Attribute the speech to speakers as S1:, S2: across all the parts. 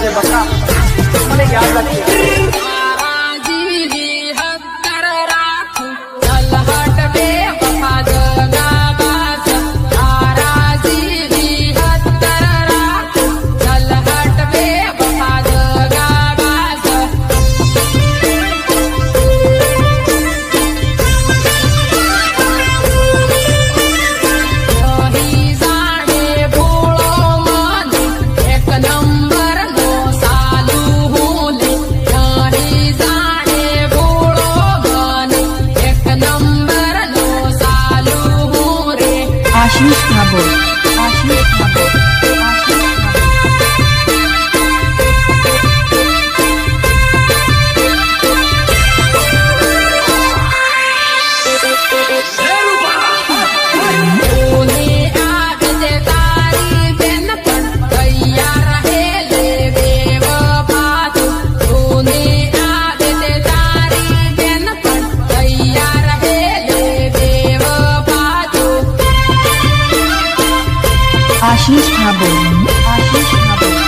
S1: છે બકા, મને યાદ રાખજે.
S2: આશીષ ઠાકોર, આશીષ ઠાકોર, આશીષ ઠાકોર, આશીષ ઠાકોર.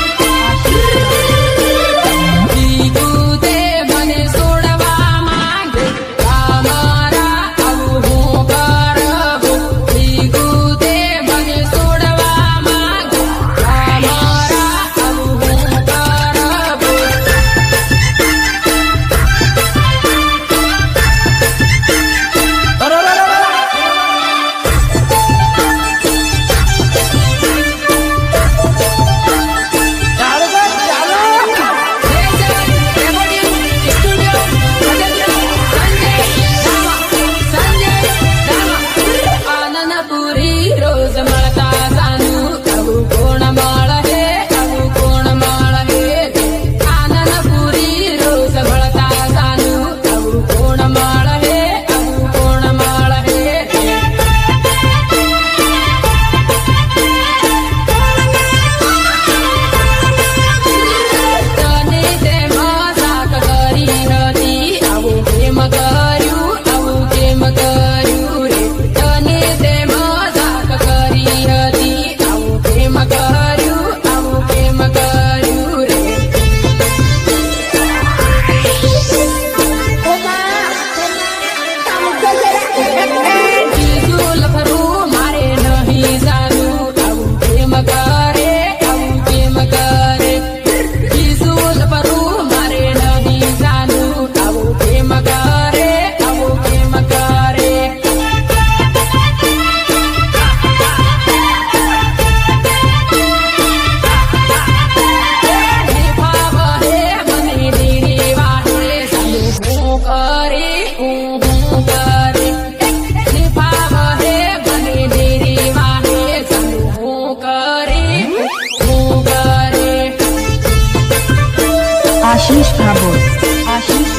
S2: આશીષ ઠાકોર, આશીષ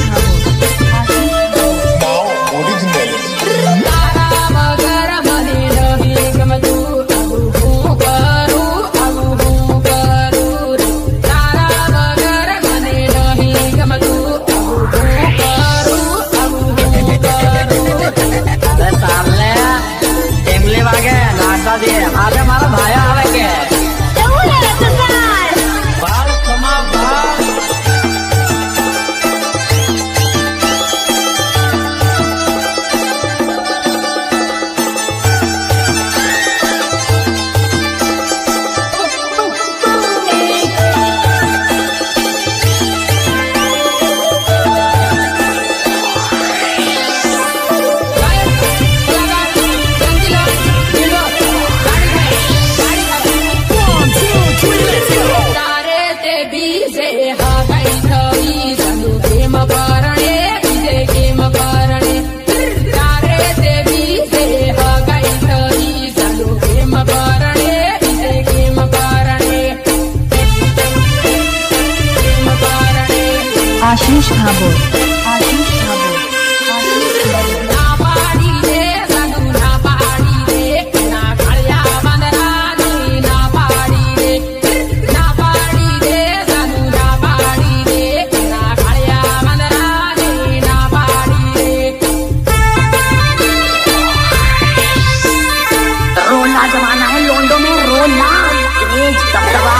S1: આજે મારા ભાઈ આવે કે બાળ તમા બાળ
S2: આશીષ ઠાકોર, આશીષ ઠાકોર, આશીષ ઠાકોર.
S3: ના પાડી દે સાધુ ના પાડી દે ના કાળિયા વાંદરાની ના પાડી દે સાધુ ના પાડી દે ના કાળિયા વાંદરાની ના પાડી દે.
S4: रोना जमाना है लोंडो में रोना तेज दबदबा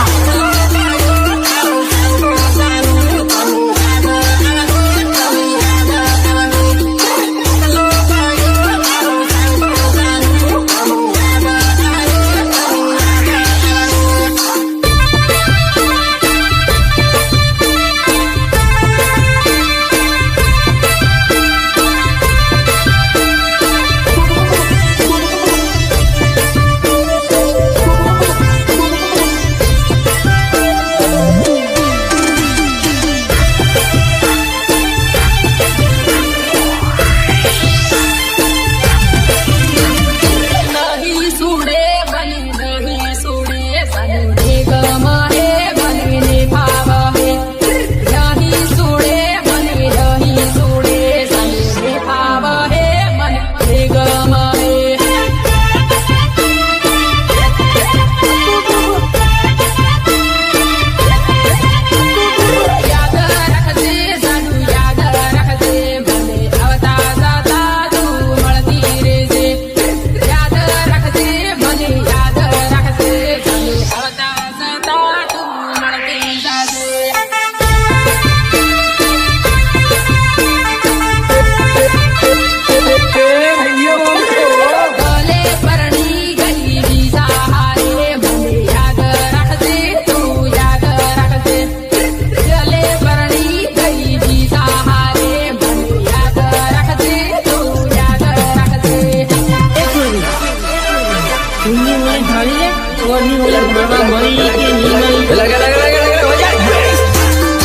S1: मई के नीमई
S4: लगा लगा लगा लगा हो जा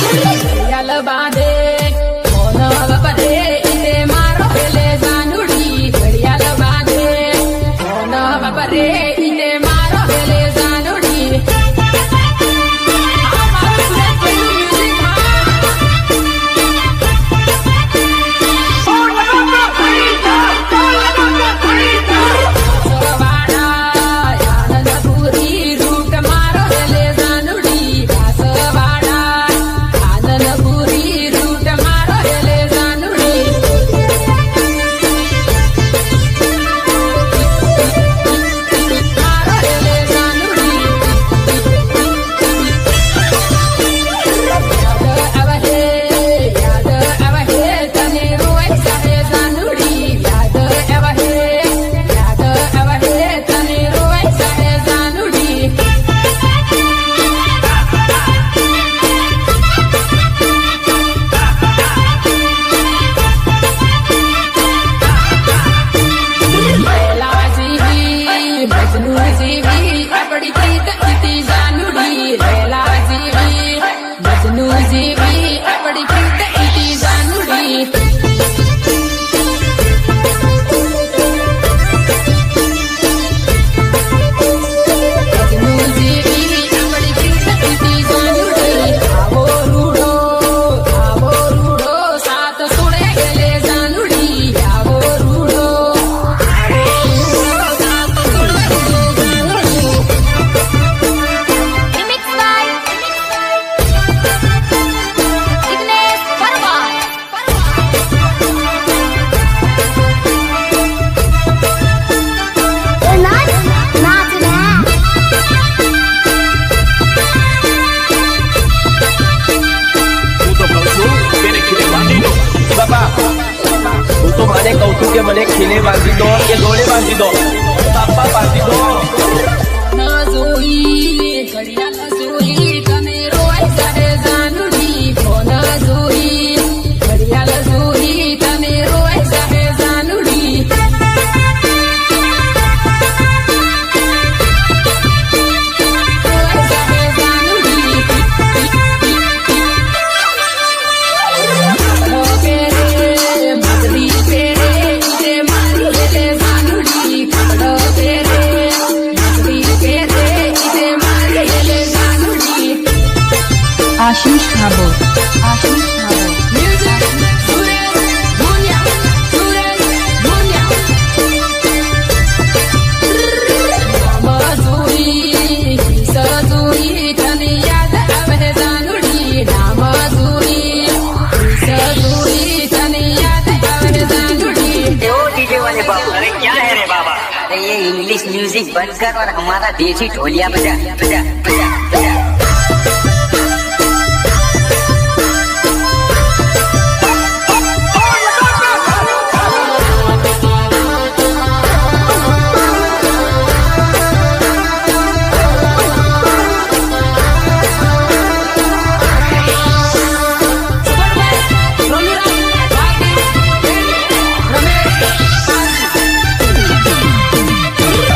S3: ઘડિયાળ બાંધે મોન બપરે ઈને મારો વેલે જાનુડી ઘડિયાળ બાંધે મોન બપરે ઈને મારો વેલે જાનુડી આ મારું સુરત મ્યુઝિક આનંદપુરી રૂટ મારો વેલે જાનુડી વાસવાડા આનંદપુરી રૂટ મારો વેલે જાનુડી મારો વેલે જાનુડી યાદ આવે તને રોય સાહે જાનુડી યાદ આવે તને રોય સાહે જાનુડી લેલા જેવી મજનુ જેવી આપણી પ્રીત ઇતિ જાનુડી લેલા જેવી મજનુ જેવી આપણી પ્રીત ઇતિ જાનુડી મજનુ જેવી આપણી પ્રીત ઇતિ જાનુડી આવો રૂડો સાત સોડે ગેલે જાનુડી આવો રૂડો સાત સોડે ગેલે જાનુડી
S5: Remix by Ignesh Parwar.
S4: હું તો કહું છું તેને ખીલે બાંધી દો બાપા હું તો મને કહું છું કે મને ખીલે બાંધી દો કે દોડે બાંધી દો બાપા બાંધી દો
S3: ન જોઈ ઘડિયાળ જોઈ તને રોય સાહે જાનુડી ફોન જોઈ ઘડિયાળ જોઈ તને રોય સાહે જાનુડી રોય સાહે જાનુડી કાપડો પહેરે માદરી પહેરે ઈને મારી વેલે જાનુડી કાપડો પહેરે માદરી પહેરે ઈને મારી વેલે જાનુડી
S2: આશીષ ભાભોર આશીષ ભાભોર
S3: મ્યુઝિક સુરેશ ભુનિયા સુરેશ ભુનિયા નામ જોઈ સજોઈ તને યાદ આવે જાનુડી નામ જોઈ સજોઈ તને યાદ આવે જાનુડી
S6: वो डीजे वाले बाबू अरे क्या है रे बाबा अरे ये इंग्लिश म्यूजिक बंद कर और हमारा देसी ढोलिया बजा बजा बजा बजा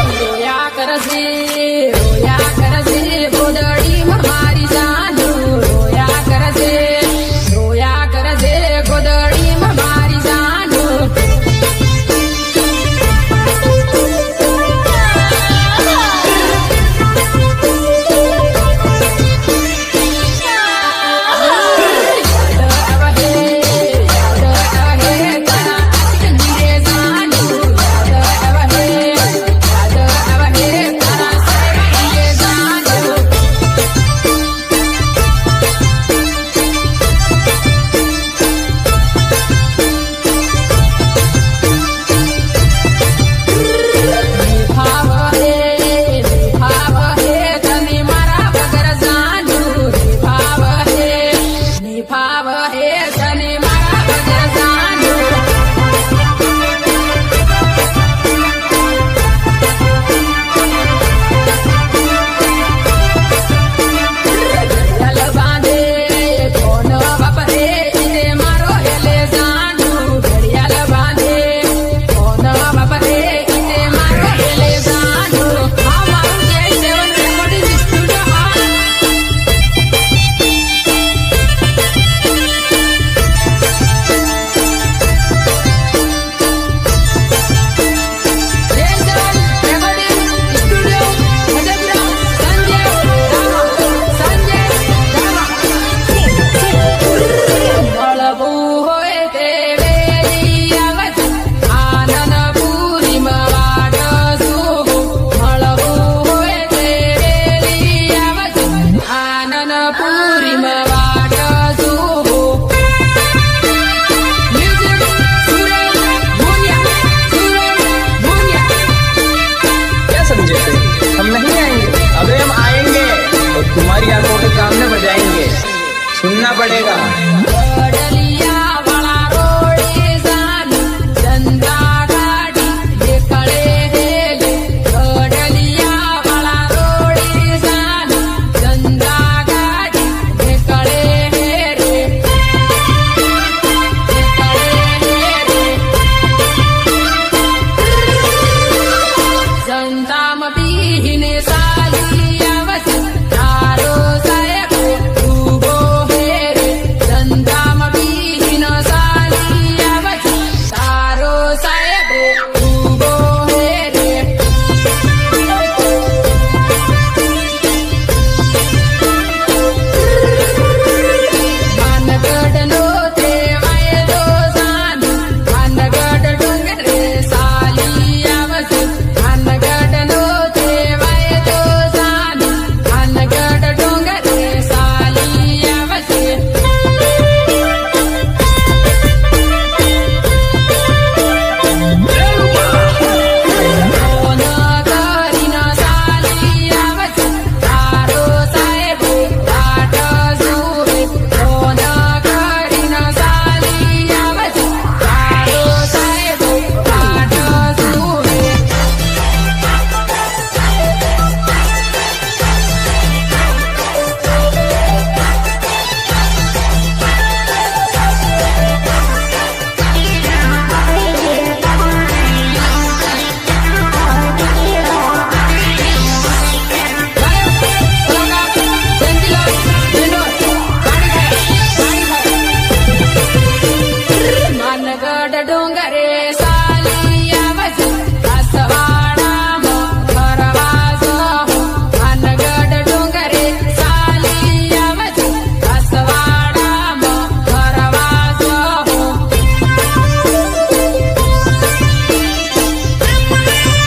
S3: રોયા કરજે
S1: के सामने बजाएंगे, सुनना पड़ेगा।